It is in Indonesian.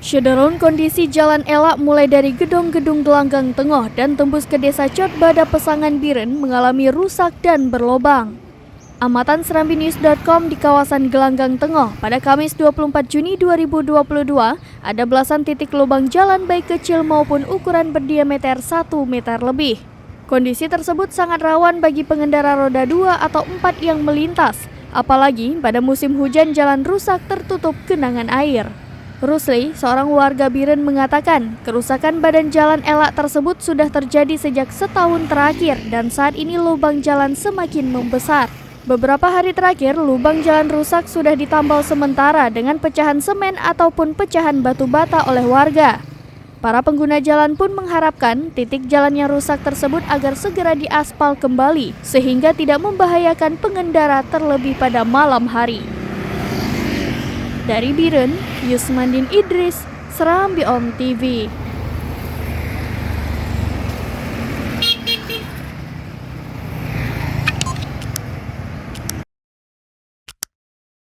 Syederun kondisi Jalan Elak mulai dari gedung-gedung Gelanggang Tengah dan tembus ke Desa Cotbada Pesangan Biren mengalami rusak dan berlobang. Amatan serambinews.com di kawasan Gelanggang Tengah pada Kamis 24 Juni 2022 ada belasan titik lubang jalan baik kecil maupun ukuran berdiameter 1 meter lebih. Kondisi tersebut sangat rawan bagi pengendara roda 2 atau 4 yang melintas, apalagi pada musim hujan jalan rusak tertutup genangan air. Rusli, seorang warga Biren mengatakan, kerusakan badan jalan Elak tersebut sudah terjadi sejak setahun terakhir dan saat ini lubang jalan semakin membesar. Beberapa hari terakhir, lubang jalan rusak sudah ditambal sementara dengan pecahan semen ataupun pecahan batu bata oleh warga. Para pengguna jalan pun mengharapkan titik jalan yang rusak tersebut agar segera diaspal kembali sehingga tidak membahayakan pengendara terlebih pada malam hari. Dari Biren, Yusmandin Idris, Serambi On TV.